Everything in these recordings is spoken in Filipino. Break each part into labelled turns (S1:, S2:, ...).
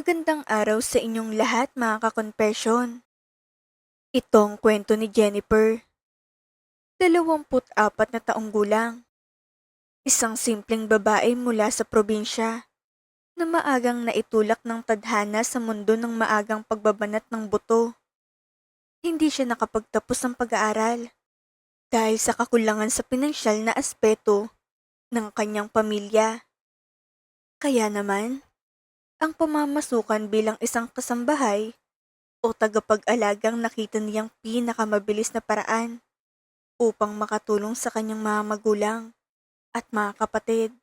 S1: Magandang araw sa inyong lahat mga kakonfesyon. Itong kwento ni Jennifer, 24 na taong gulang. Isang simpleng babae mula sa probinsya na maagang naitulak ng tadhana sa mundo ng maagang pagbabanat ng buto. Hindi siya nakapagtapos ng pag-aaral dahil sa kakulangan sa pinansyal na aspeto ng kanyang pamilya. Kaya naman, ang pamamasukan bilang isang kasambahay o tagapag-alagang nakita niyang pinakamabilis na paraan upang makatulong sa kanyang mga magulang at mga kapatid.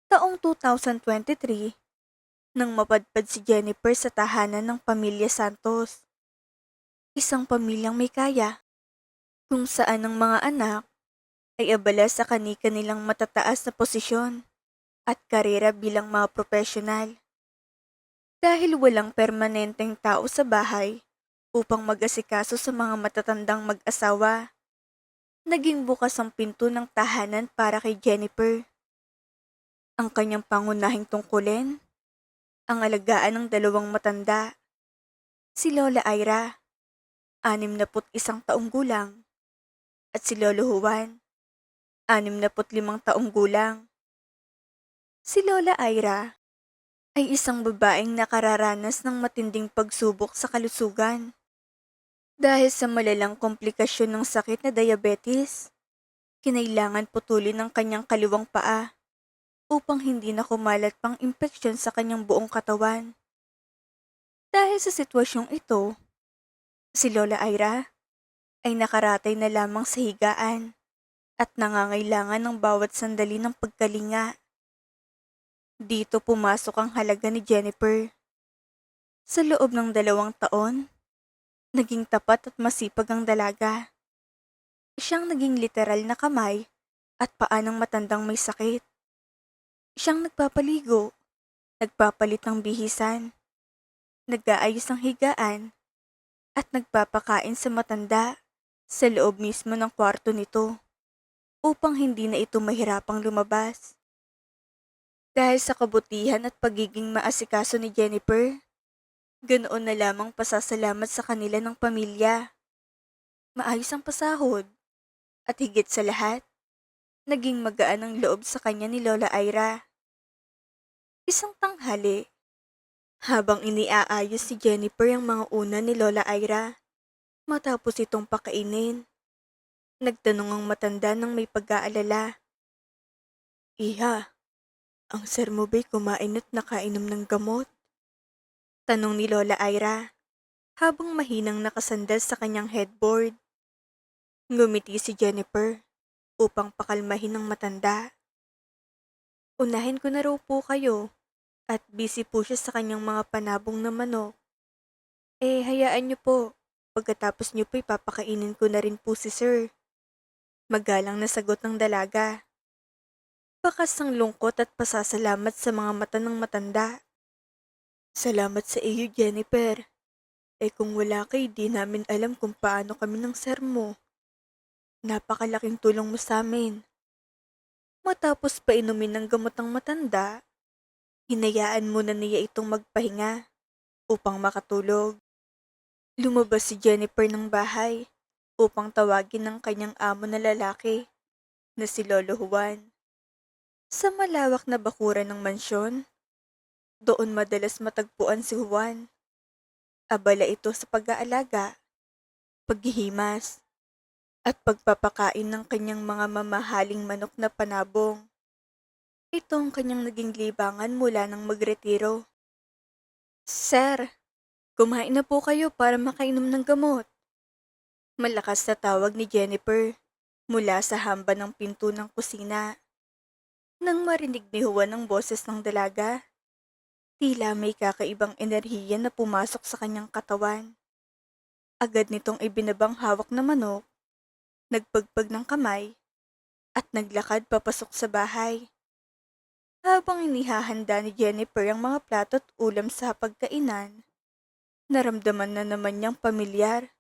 S1: Taong 2023, nang mapadpad si Jennifer sa tahanan ng pamilya Santos, isang pamilyang may kaya, kung saan ang mga anak ay abala sa kani-kanilang matataas na posisyon at karera bilang mga profesional. Dahil walang permanenteng tao sa bahay upang mag-asikaso sa mga matatandang mag-asawa, naging bukas ang pinto ng tahanan para kay Jennifer. Ang kanyang pangunahing tungkulin, ang alagaan ng dalawang matanda, si Lola Ira, 61 taong gulang, at si Lolo Juan, 65 taong gulang. Si Lola Ira ay isang babaeng nakararanas ng matinding pagsubok sa kalusugan dahil sa malalang komplikasyon ng sakit na diabetes. Kinailangan putulin ang kanyang kaliwang paa upang hindi na kumalat pang impeksyon sa kanyang buong katawan. Dahil sa sitwasyong ito, si Lola Ira ay nakaratay na lamang sa higaan at nangangailangan ng bawat sandali ng pagkalinga. Dito pumasok ang halaga ni Jennifer. Sa loob ng 2 taon, naging tapat at masipag ang dalaga. Siyang naging literal na kamay at paa ng matandang may sakit. Siyang nagpapaligo, nagpapalit ng bihisan, nag-aayos ng higaan, at nagpapakain sa matanda sa loob mismo ng kwarto nito upang hindi na ito mahirapang lumabas. Dahil sa kabutihan at pagiging maasikaso ni Jennifer, ganoon na lamang pasasalamat sa kanila ng pamilya. Maayos ang pasahod at higit sa lahat, naging magaan ang loob sa kanya ni Lola Ira. Isang tanghali, habang iniaayos si Jennifer ang mga una ni Lola Ira, matapos itong pakainin, nagtanong ang matanda ng may pag-aalala. "Iha, ang sir mo ba'y kumain at nakainom ng gamot?" Tanong ni Lola Ira, habang mahinang nakasandal sa kanyang headboard. Ngumiti si Jennifer upang pakalmahin ng matanda. "Unahin ko na raw po kayo at busy po siya sa kanyang mga panabong na manok. Hayaan niyo po, pagkatapos niyo po ipapakainin ko na rin po si sir." Magalang na sagot ng dalaga. Bakas ng lungkot at pasasalamat sa mga mata ng matanda. "Salamat sa iyo, Jennifer. Kung wala ka, di namin alam kung paano kami ng sir mo. Napakalaking tulong mo sa amin." Matapos painumin ng gamot ng matanda, hinayaan muna niya itong magpahinga upang makatulog. Lumabas si Jennifer ng bahay upang tawagin ng kanyang amo na lalaki na si Lolo Juan. Sa malawak na bakuran ng mansyon, doon madalas matagpuan si Juan. Abala ito sa pag-aalaga, paghihimas, at pagpapakain ng kanyang mga mamahaling manok na panabong. Ito ang kanyang naging libangan mula nang magretiro. "Sir, kumain na po kayo para makainom ng gamot." Malakas na tawag ni Jennifer mula sa hamba ng pinto ng kusina. Nang marinig ni Juan ang boses ng dalaga, tila may kakaibang enerhiya na pumasok sa kanyang katawan. Agad nitong ibinabang hawak na manok, nagpagpag ng kamay, at naglakad papasok sa bahay. Habang inihahanda ni Jennifer ang mga plato at ulam sa pagkainan, naramdaman na naman niyang pamilyar,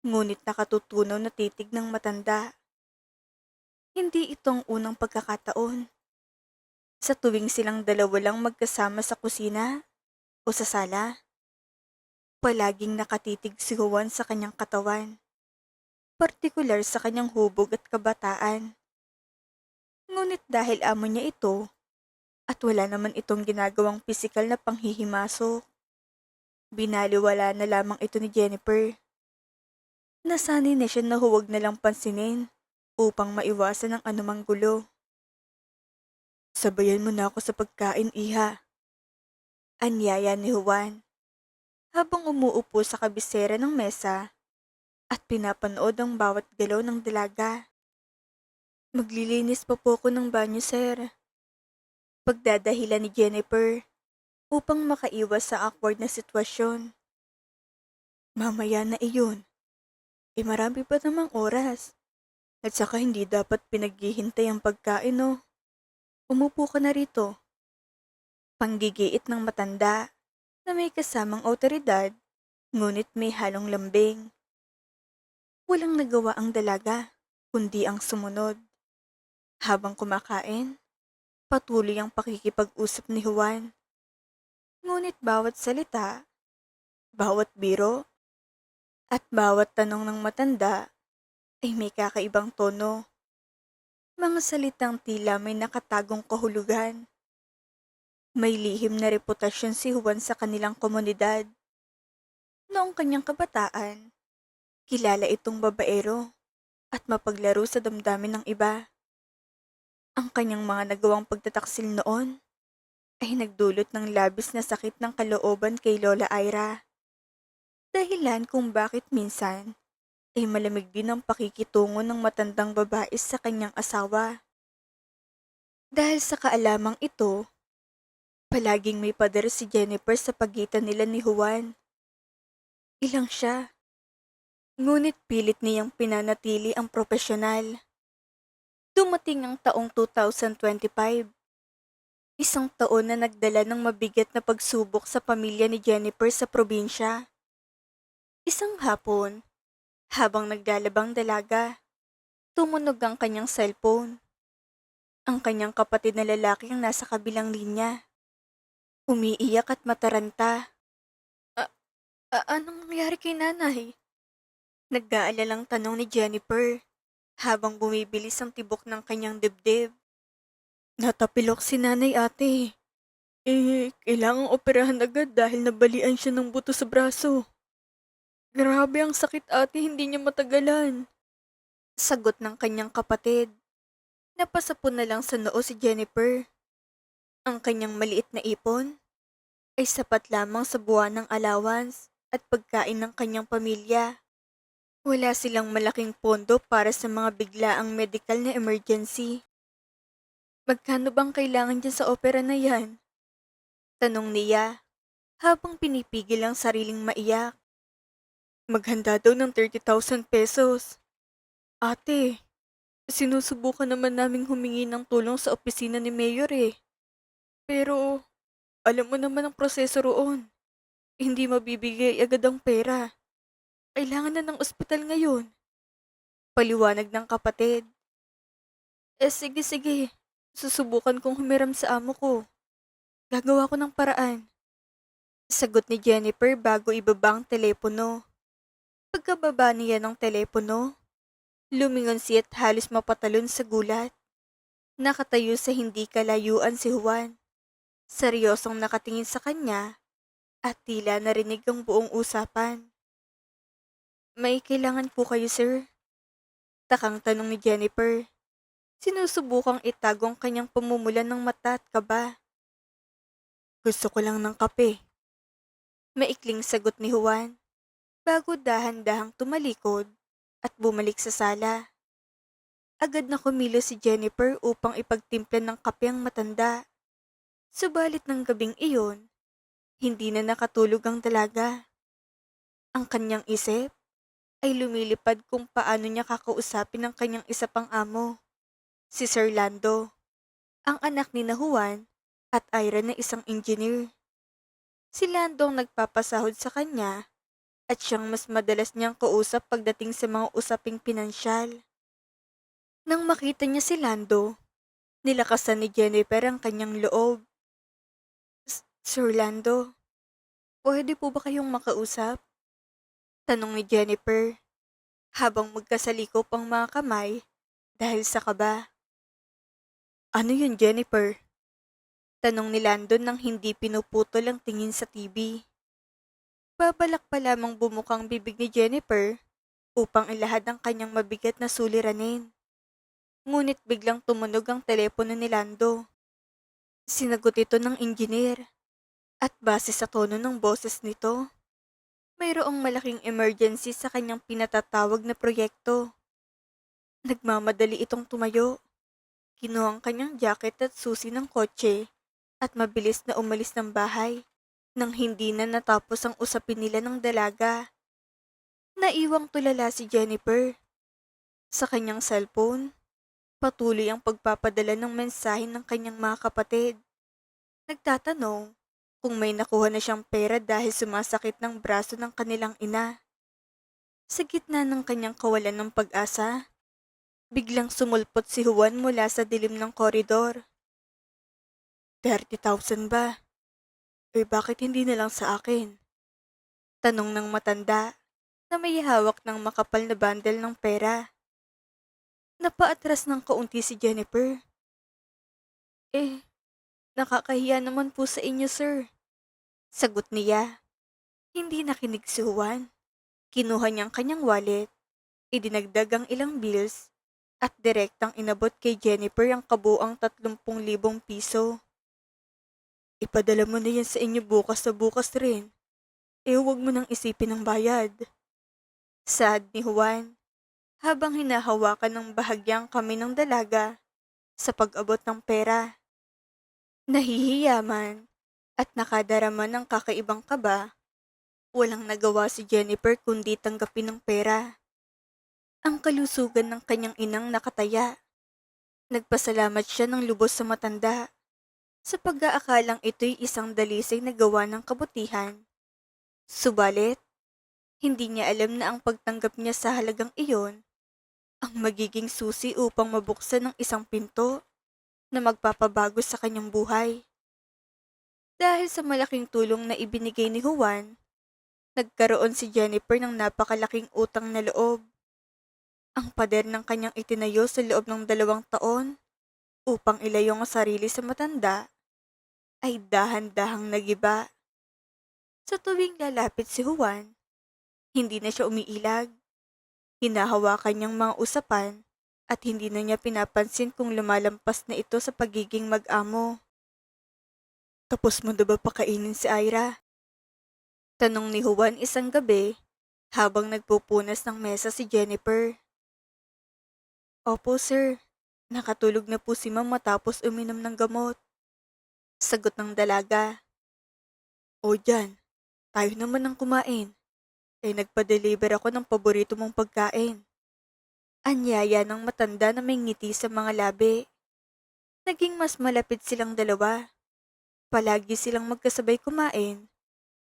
S1: ngunit nakatutunaw na titig ng matanda. Hindi itong unang pagkakataon. Sa tuwing silang dalawa lang magkasama sa kusina, o sa sala. Palaging nakatitig si Juan sa kanyang katawan, partikular sa kanyang hubog at kabataan. Ngunit dahil amo niya ito, at wala naman itong ginagawang pisikal na panghihimasok, binaliwala na lamang ito ni Jennifer. Nasanay na siya na huwag na lang pansinin upang maiwasan ang anumang gulo. Sabayan mo na ako sa pagkain, iha. Anyaya ni Juan habang umuupo sa kabisera ng mesa at pinapanood ang bawat galaw ng dalaga. Maglilinis pa po ako ng banyo, sir. Pagdadahilan ni Jennifer upang makaiwas sa awkward na sitwasyon. Mamaya na iyon. Marami pa namang oras. At saka hindi dapat pinaghihintay ang pagkain, no? Umupo ka na rito. Panggigiit ng matanda na may kasamang awtoridad, ngunit may halong lambing. Walang nagawa ang dalaga, kundi ang sumunod. Habang kumakain, patuloy ang pakikipag-usap ni Juan. Ngunit bawat salita, bawat biro, at bawat tanong ng matanda ay may kakaibang tono. Mga salitang tila may nakatagong kahulugan. May lihim na reputasyon si Juan sa kanilang komunidad. Noong kanyang kabataan, kilala itong babaero at mapaglaro sa damdamin ng iba. Ang kanyang mga nagawang pagtataksil noon ay nagdulot ng labis na sakit ng kalooban kay Lola Ira. Dahilan kung bakit minsan ay malamig din ang pakikitungo ng matandang babae sa kanyang asawa. Dahil sa kaalamang ito, palaging may pader si Jennifer sa pagitan nila ni Juan. Ilang siya, ngunit pilit niyang pinanatili ang profesional. Dumating ang taong 2025, isang taon na nagdala ng mabigat na pagsubok sa pamilya ni Jennifer sa probinsya. Isang hapon, habang naglalabang dalaga, tumunog ang kanyang cellphone. Ang kanyang kapatid na lalaki ang nasa kabilang linya. Umiiyak at mataranta. Anong nangyari kay nanay? Nag-aalalang tanong ni Jennifer habang bumibilis ang tibok ng kanyang dibdib. Natapilok si nanay, ate. Kailangang operahan agad dahil nabalian siya ng buto sa braso. Grabe ang sakit, ate, hindi niya matagalan. Sagot ng kanyang kapatid. Napasapon na lang sa noo si Jennifer. Ang kanyang maliit na ipon ay sapat lamang sa buwan ng allowance at pagkain ng kanyang pamilya. Wala silang malaking pondo para sa mga biglaang medical na emergency. Magkano bang kailangan dyan sa opera na yan? Tanong niya habang pinipigil ang sariling maiyak. Maghanda daw ng 30,000 pesos. Ate, sinusubukan naman naming humingi ng tulong sa opisina ni Mayor eh. Pero, alam mo naman ang proseso roon. Hindi mabibigay agad ang pera. Kailangan na ng ospital ngayon. Paliwanag ng kapatid. Sige. Susubukan kong humiram sa amo ko. Gagawa ko ng paraan. Sagot ni Jennifer bago ibaba ang telepono. Pagkababa niya ng telepono, lumingon siya at halos mapatalon sa gulat. Nakatayo sa hindi kalayuan si Juan. Seryosong nakatingin sa kanya at tila narinig ang buong usapan. May kailangan po kayo, sir? Takang tanong ni Jennifer. Sinusubukang itago ang kanyang pamumulan ng mata at kaba. Gusto ko lang ng kape. Maikling sagot ni Juan, bago dahan-dahang tumalikod at bumalik sa sala. Agad na kumilos si Jennifer upang ipagtimpla ng kape ang matanda. Subalit ng gabing iyon, hindi na nakatulog ang dalaga. Ang kanyang isip ay lumilipad kung paano niya kakausapin ang kanyang isa pang amo, si Sir Lando, ang anak ni Juan at Ira na isang engineer. Si Lando ang nagpapasahod sa kanya at siyang mas madalas niyang kausap pagdating sa mga usaping pinansyal. Nang makita niya si Lando, nilakasan ni Jennifer ang kanyang loob. Sir Lando, Pwede po ba kayong makausap? Tanong ni Jennifer habang magkasalikop ang mga kamay dahil sa kaba. Ano yun, Jennifer? Tanong ni Landon nang hindi pinuputol ang tingin sa TV. Babalak pa lamang bumukang bibig ni Jennifer upang ilahad ang kanyang mabigat na suliranin. Ngunit biglang tumunog ang telepono ni Lando. Sinagot ito ng engineer at base sa tono ng boses nito, mayroong malaking emergency sa kanyang pinatatawag na proyekto. Nagmamadali itong tumayo. Kinuha ang kanyang jacket at susi ng kotse at mabilis na umalis ng bahay nang hindi na natapos ang usapin nila ng dalaga. Naiwang tulala si Jennifer. Sa kanyang cellphone, patuloy ang pagpapadala ng mensahe ng kanyang mga kapatid. Nagtatanong kung may nakuha na siyang pera dahil sumasakit ng braso ng kanilang ina. Sa gitna ng kanyang kawalan ng pag-asa, biglang sumulpot si Juan mula sa dilim ng koridor. 30,000 ba? Bakit hindi na lang sa akin? Tanong ng matanda na may hawak ng makapal na bundle ng pera. Napaatras ng kaunti si Jennifer. Eh, nakakahiya naman po sa inyo, sir. Sagot niya. Hindi nakinig si Juan. Kinuha niyang kanyang wallet, idinagdag ang ilang bills, at direktang inabot kay Jennifer ang kabuang 30,000 piso. Ipadala mo na yan sa inyo bukas na bukas rin. Huwag mo nang isipin ang bayad. Sad ni Juan habang hinahawakan ng bahagyang kami ng dalaga sa pag-abot ng pera. Nahihiya man at nakadarama ng kakaibang kaba, walang nagawa si Jennifer kundi tanggapin ang pera. Ang kalusugan ng kanyang inang nakataya. Nagpasalamat siya ng lubos sa matanda sa pag-aakalang ito'y isang dalisay na gawa ng kabutihan. Subalit, hindi niya alam na ang pagtanggap niya sa halagang iyon ang magiging susi upang mabuksan ng isang pinto na magpapabago sa kanyang buhay. Dahil sa malaking tulong na ibinigay ni Juan, nagkaroon si Jennifer ng napakalaking utang na loob. Ang pader ng kanyang itinayo sa loob ng 2 taon upang ilayo ang sarili sa matanda ay dahan-dahang nagiba. Sa tuwing lalapit si Juan, hindi na siya umiilag. Hinahawakan niyang mga usapan at hindi na niya pinapansin kung lumalampas na ito sa pagiging mag-amo. Tapos mo na ba pakainin si Ira? Tanong ni Juan isang gabi habang nagpupunas ng mesa si Jennifer. Opo sir, nakatulog na po si ma'am matapos uminom ng gamot. Sagot ng dalaga. O dyan, tayo naman ang kumain. Nagpa-deliver ako ng paborito mong pagkain. Anyaya ng matanda na may ngiti sa mga labi. Naging mas malapit silang dalawa. Palagi silang magkasabay kumain,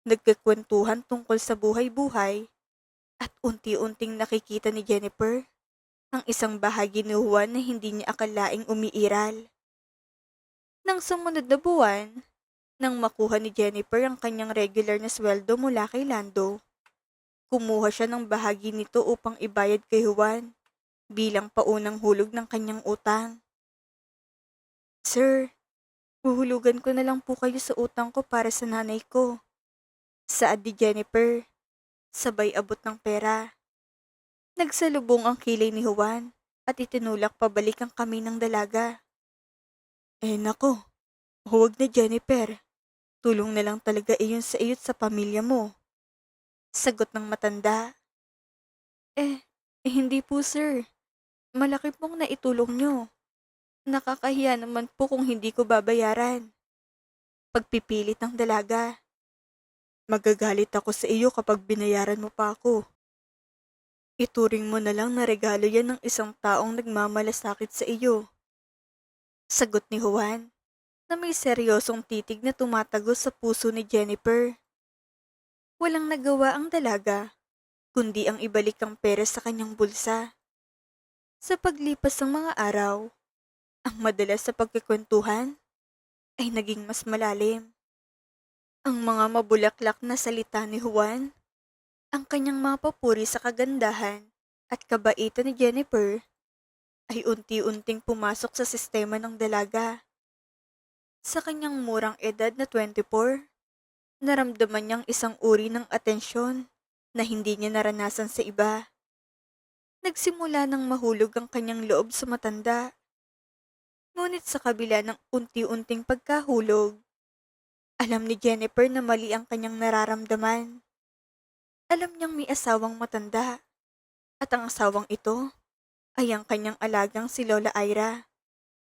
S1: nagkakwentuhan tungkol sa buhay-buhay, at unti-unting nakikita ni Jennifer ang isang bahagi ni Juan na hindi niya akalaing umiiral. Nang sumunod na buwan, nang makuha ni Jennifer ang kanyang regular na sweldo mula kay Lando, kumuha siya ng bahagi nito upang ibayad kay Juan bilang paunang hulog ng kanyang utang. Sir, huhulugan ko na lang po kayo sa utang ko para sa nanay ko. Saad ni Jennifer, sabay abot ng pera. Nagsalubong ang kilay ni Juan at itinulak pabalik ang kamay ng dalaga. Nako, huwag na Jennifer. Tulong na lang talaga iyon sa iyo't sa pamilya mo. Sagot ng matanda. Hindi po sir. Malaki pong naitulong nyo. Nakakahiya naman po kung hindi ko babayaran. Pagpipilit ng dalaga. Magagalit ako sa iyo kapag binayaran mo pa ako. Ituring mo na lang na regalo yan ng isang taong nagmamalasakit sa iyo. Sagot ni Juan na may seryosong titig na tumatagos sa puso ni Jennifer. Walang nagawa ang dalaga, kundi ang ibalik ang pera sa kanyang bulsa. Sa paglipas ng mga araw, ang madalas sa pagkikwentuhan ay naging mas malalim. Ang mga mabulaklak na salita ni Juan, ang kanyang mga papuri sa kagandahan at kabaitan ni Jennifer ay unti-unting pumasok sa sistema ng dalaga. Sa kanyang murang edad na 24, naramdaman niyang isang uri ng atensyon na hindi niya naranasan sa iba. Nagsimula ng mahulog ang kanyang loob sa matanda. Ngunit sa kabila ng unti-unting pagkahulog, alam ni Jennifer na mali ang kanyang nararamdaman. Alam niyang may asawang matanda at ang asawang ito ay ang kanyang alagang si Lola Ira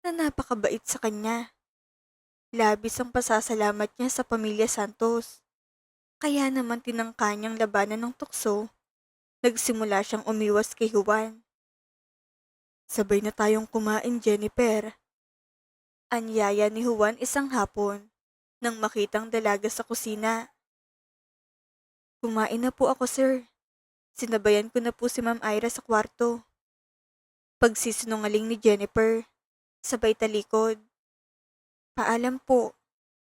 S1: na napakabait sa kanya. Labis ang pasasalamat niya sa pamilya Santos. Kaya naman tinangka niyang labanan ng tukso, nagsimula siyang umiwas kay Juan. Sabay na tayong kumain, Jennifer. Anyaya ni Juan isang hapon nang makitang dalaga sa kusina. Kumain na po ako, sir. Sinabayan ko na po si Ma'am Ira sa kwarto. Pagsisinungaling ni Jennifer, sabay talikod. Paalam po,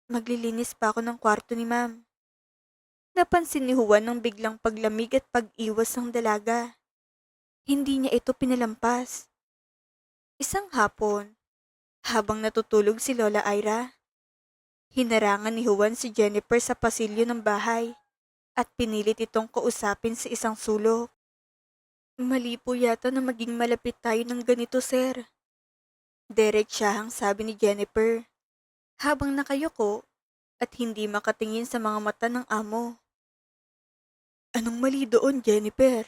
S1: maglilinis pa ako ng kwarto ni Ma'am. Napansin ni Juan ng biglang paglamig at pag-iwas ng dalaga. Hindi niya ito pinalampas. Isang hapon, habang natutulog si Lola Ira, hinarangan ni Juan si Jennifer sa pasilyo ng bahay at pinilit itong kausapin sa isang sulok. Mali po yata na maging malapit tayo ng ganito, sir. Diretsahang sabi ni Jennifer, habang nakayuko at hindi makatingin sa mga mata ng amo. Anong mali doon, Jennifer?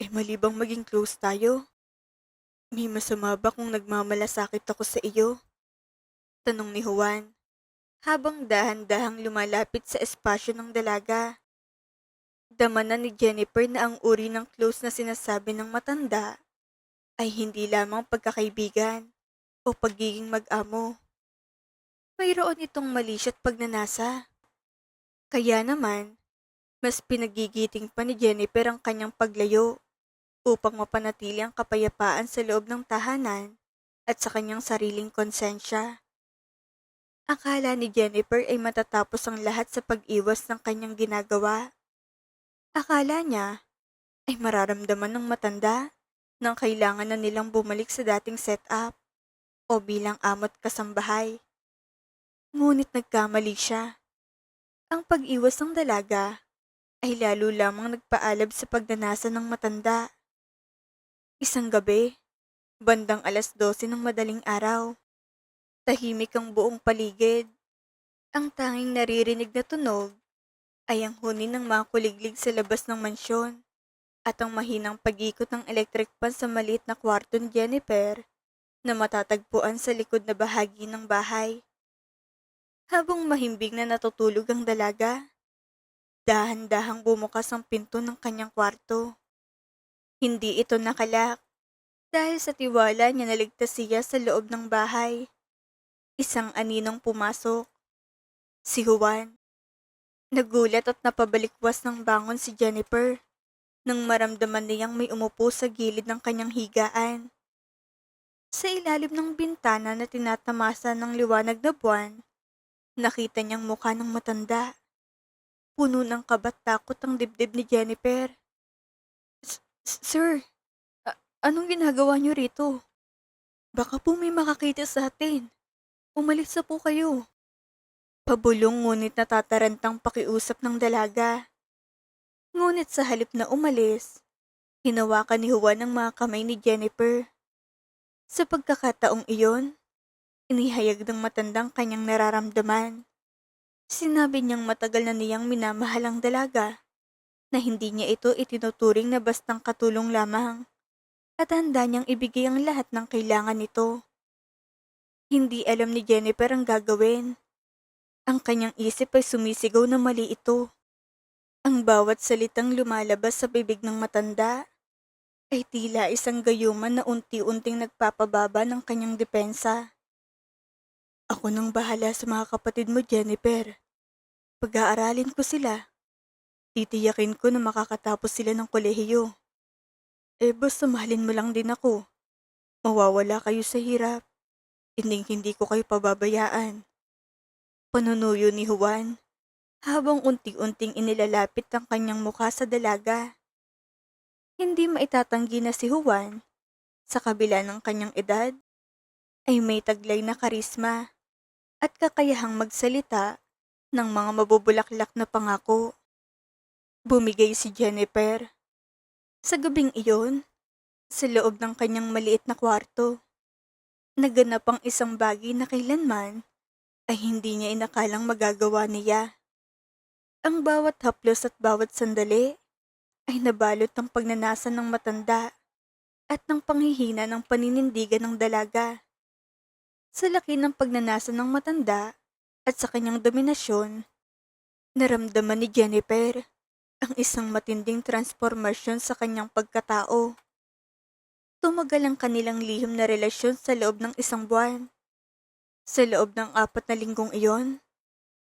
S1: Mali bang maging close tayo? May masama ba kung nagmamalasakit ako sa iyo? Tanong ni Juan, habang dahan-dahang lumalapit sa espasyo ng dalaga. Damanan ni Jennifer na ang uri ng close na sinasabi ng matanda ay hindi lamang pagkakaibigan o pagiging mag-amo. Mayroon itong malisya at pagnanasa. Kaya naman, mas pinagigiting pa ni Jennifer ang kanyang paglayo upang mapanatili ang kapayapaan sa loob ng tahanan at sa kanyang sariling konsensya. Akala ni Jennifer ay matatapos ang lahat sa pag-iwas ng kanyang ginagawa. Akala niya ay mararamdaman ng matanda nang kailangan na nilang bumalik sa dating setup o bilang amo't kasambahay. Ngunit nagkamali siya. Ang pag-iwas ng dalaga ay lalo lamang nagpaalab sa pagnanasa ng matanda. Isang gabi, bandang 12:00 ng madaling araw, tahimik ang buong paligid. Ang tanging naririnig na tunog ay ang huni ng mga kuliglig sa labas ng mansyon at ang mahinang pag-ikot ng electric fan sa maliit na kwarto ni Jennifer na matatagpuan sa likod na bahagi ng bahay. Habang mahimbing na natutulog ang dalaga, dahan-dahang bumukas ang pinto ng kanyang kwarto. Hindi ito nakalak dahil sa tiwala niya naligtas siya sa loob ng bahay. Isang aninong pumasok, si Juan. Nagulat at napabalikwas ng bangon si Jennifer nang maramdaman niyang may umupo sa gilid ng kanyang higaan. Sa ilalim ng bintana na tinatamasa ng liwanag na buwan, nakita niyang mukha ng matanda. Puno ng kabat takot ang dibdib ni Jennifer. Sir, anong ginagawa niyo rito? Baka po may makakita sa atin. Umalis na po kayo. Pabulong ngunit natatarantang pakiusap ng dalaga. Ngunit sa halip na umalis, hinawakan ni Juan ang mga kamay ni Jennifer. Sa pagkakataong iyon, inihayag ng matandang kanyang nararamdaman. Sinabi niyang matagal na niyang minamahal ang dalaga, na hindi niya ito itinuturing na bastang katulong lamang, at handa niyang ibigay ang lahat ng kailangan nito. Hindi alam ni Jennifer ang gagawin. Ang kanyang isip ay sumisigaw na mali ito. Ang bawat salitang lumalabas sa bibig ng matanda ay tila isang gayuman na unti-unting nagpapababa ng kanyang depensa. Ako nang bahala sa mga kapatid mo, Jennifer. Pag-aaralin ko sila. Titiyakin ko na makakatapos sila ng kolehiyo. Basta mahalin mo lang din ako. Mawawala kayo sa hirap. Hindi ko kayo pababayaan. Panunuyo ni Juan habang unti-unting inilalapit ang kanyang mukha sa dalaga. Hindi maitatanggi na si Juan, sa kabila ng kanyang edad, ay may taglay na karisma at kakayahang magsalita ng mga mabubulaklak na pangako. Bumigay si Jennifer. Sa gabing iyon, sa loob ng kanyang maliit na kwarto, naganap ang isang bagay na kailanman ay hindi niya inakalang magagawa niya. Ang bawat haplos at bawat sandali ay nabalot ng pagnanasa ng matanda at ng panghihina ng paninindigan ng dalaga. Sa laki ng pagnanasa ng matanda at sa kanyang dominasyon, naramdaman ni Jennifer ang isang matinding transformasyon sa kanyang pagkatao. Tumagal ang kanilang lihim na relasyon sa loob ng isang buwan. Sa loob ng 4 na linggong iyon,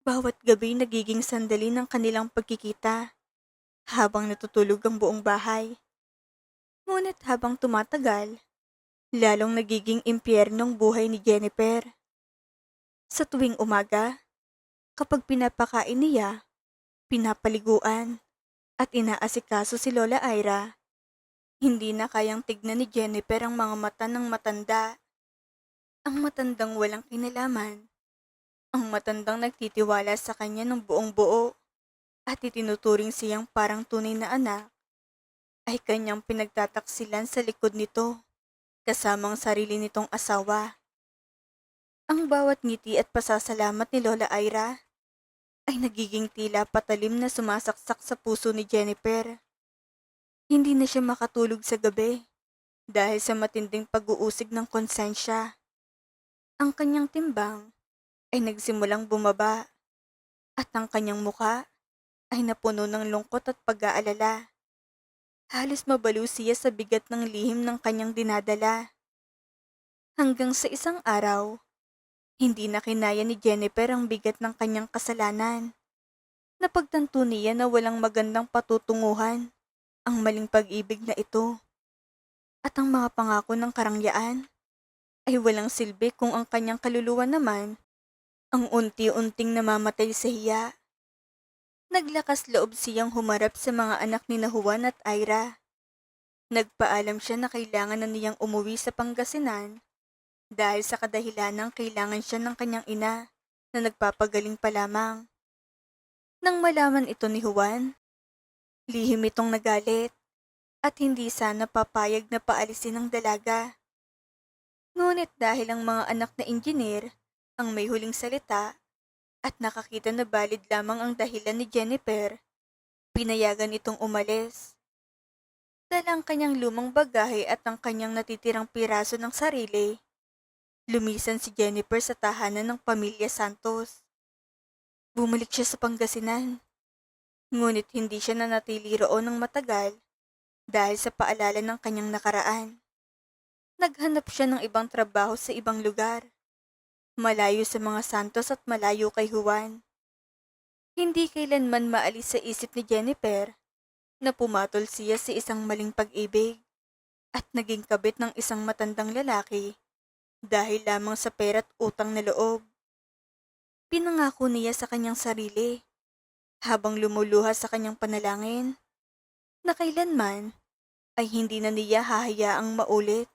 S1: bawat gabi nagiging sandali ng kanilang pagkikita habang natutulog ang buong bahay. Ngunit habang tumatagal, lalong nagiging impyernong buhay ni Jennifer. Sa tuwing umaga, kapag pinapakain niya, pinapaliguan, at inaasikaso si Lola Ira, hindi na kayang tignan ni Jennifer ang mga mata ng matanda. Ang matandang walang kinalaman. Ang matandang nagtitiwala sa kanya ng buong buo at itinuturing siyang parang tunay na anak, ay kanyang pinagtataksilan sa likod nito, kasamang sarili nitong asawa. Ang bawat ngiti at pasasalamat ni Lola Ira ay nagiging tila patalim na sumasaksak sa puso ni Jennifer. Hindi na siya makatulog sa gabi dahil sa matinding pag-uusig ng konsensya. Ang kanyang timbang ay nagsimulang bumaba at ang kanyang muka ay napuno ng lungkot at pag-aalala. Halos mabalo siya sa bigat ng lihim ng kanyang dinadala. Hanggang sa isang araw, hindi na kinaya ni Jennifer ang bigat ng kanyang kasalanan. Napagtanto niya na walang magandang patutunguhan ang maling pag-ibig na ito. At ang mga pangako ng karangyaan ay walang silbi kung ang kanyang kaluluwa naman ang unti-unting namamatay sa hiya. Naglakas loob siyang humarap sa mga anak ni Juan at Ira. Nagpaalam siya na kailangan na niyang umuwi sa Pangasinan dahil sa kadahilanang kailangan siya ng kanyang ina na nagpapagaling pa lamang. Nang malaman ito ni Juan, lihim itong nagalit at hindi sana papayag na paalisin ang dalaga. Ngunit dahil ang mga anak na engineer ang may huling salita at nakakita na valid lamang ang dahilan ni Jennifer, pinayagan itong umalis. Dala ang kanyang lumang bagahe at ang kanyang natitirang piraso ng sarili, lumisan si Jennifer sa tahanan ng pamilya Santos. Bumalik siya sa Pangasinan, ngunit hindi siya nanatili roon ng matagal dahil sa paalala ng kanyang nakaraan. Naghanap siya ng ibang trabaho sa ibang lugar, malayo sa mga Santos at malayo kay Juan. Hindi kailanman maalis sa isip ni Jennifer na pumatol siya sa isang maling pag-ibig at naging kabit ng isang matandang lalaki dahil lamang sa pera't utang na loob. Pinangako niya sa kanyang sarili habang lumuluha sa kanyang panalangin na kailanman ay hindi na niya hahayaang maulit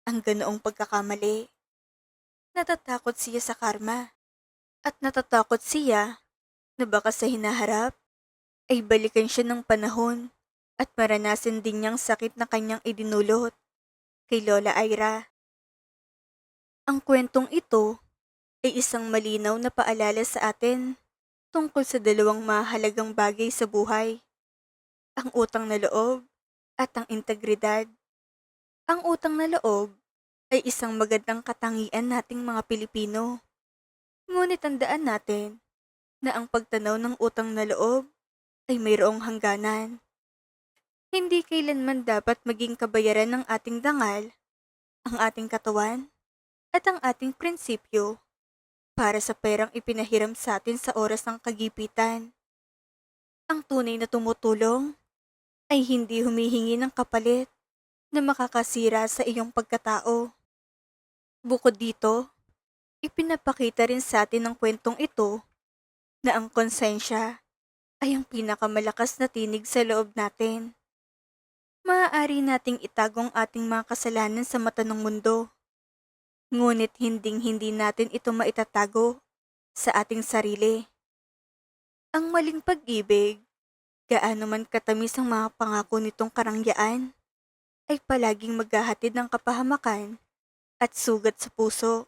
S1: ang ganoong pagkakamali. Natatakot siya sa karma at natatakot siya na baka sa hinaharap ay balikan siya ng panahon at maranasin din niyang sakit na kanyang idinulot kay Lola Ira. Ang kwentong ito ay isang malinaw na paalala sa atin tungkol sa dalawang mahalagang bagay sa buhay, ang utang na loob at ang integridad. Ang utang na loob ay isang magandang katangian nating mga Pilipino. Ngunit tandaan natin na ang pagtanaw ng utang na loob ay mayroong hangganan. Hindi kailanman dapat maging kabayaran ng ating dangal, ang ating katawan, at ang ating prinsipyo para sa perang ipinahiram sa atin sa oras ng kagipitan. Ang tunay na tumutulong ay hindi humihingi ng kapalit na makakasira sa iyong pagkatao. Bukod dito, ipinapakita rin sa atin ng kwentong ito na ang konsensya ay ang pinakamalakas na tinig sa loob natin. Maaari nating itago ang ating mga kasalanan sa mata ng mundo, ngunit hinding-hindi natin ito maitatago sa ating sarili. Ang maling pag-ibig, gaano man katamis ang mga pangako nitong karangyaan, ay palaging maghahatid ng kapahamakan at sugat sa puso.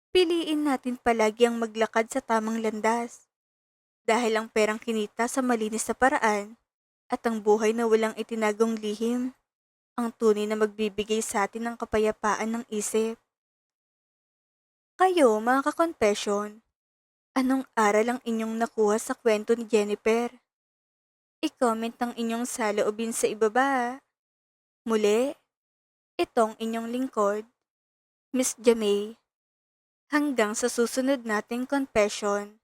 S1: Piliin natin palagi ang maglakad sa tamang landas, dahil ang perang kinita sa malinis na paraan at ang buhay na walang itinagong lihim, ang tunay na magbibigay sa atin ng kapayapaan ng isip. Kayo, mga ka-confession, anong aral ang inyong nakuha sa kwento ni Jennifer? I-comment ang inyong saloobin sa ibaba. Muli, itong inyong lingkod, Miss Jamay. Hanggang sa susunod nating confession.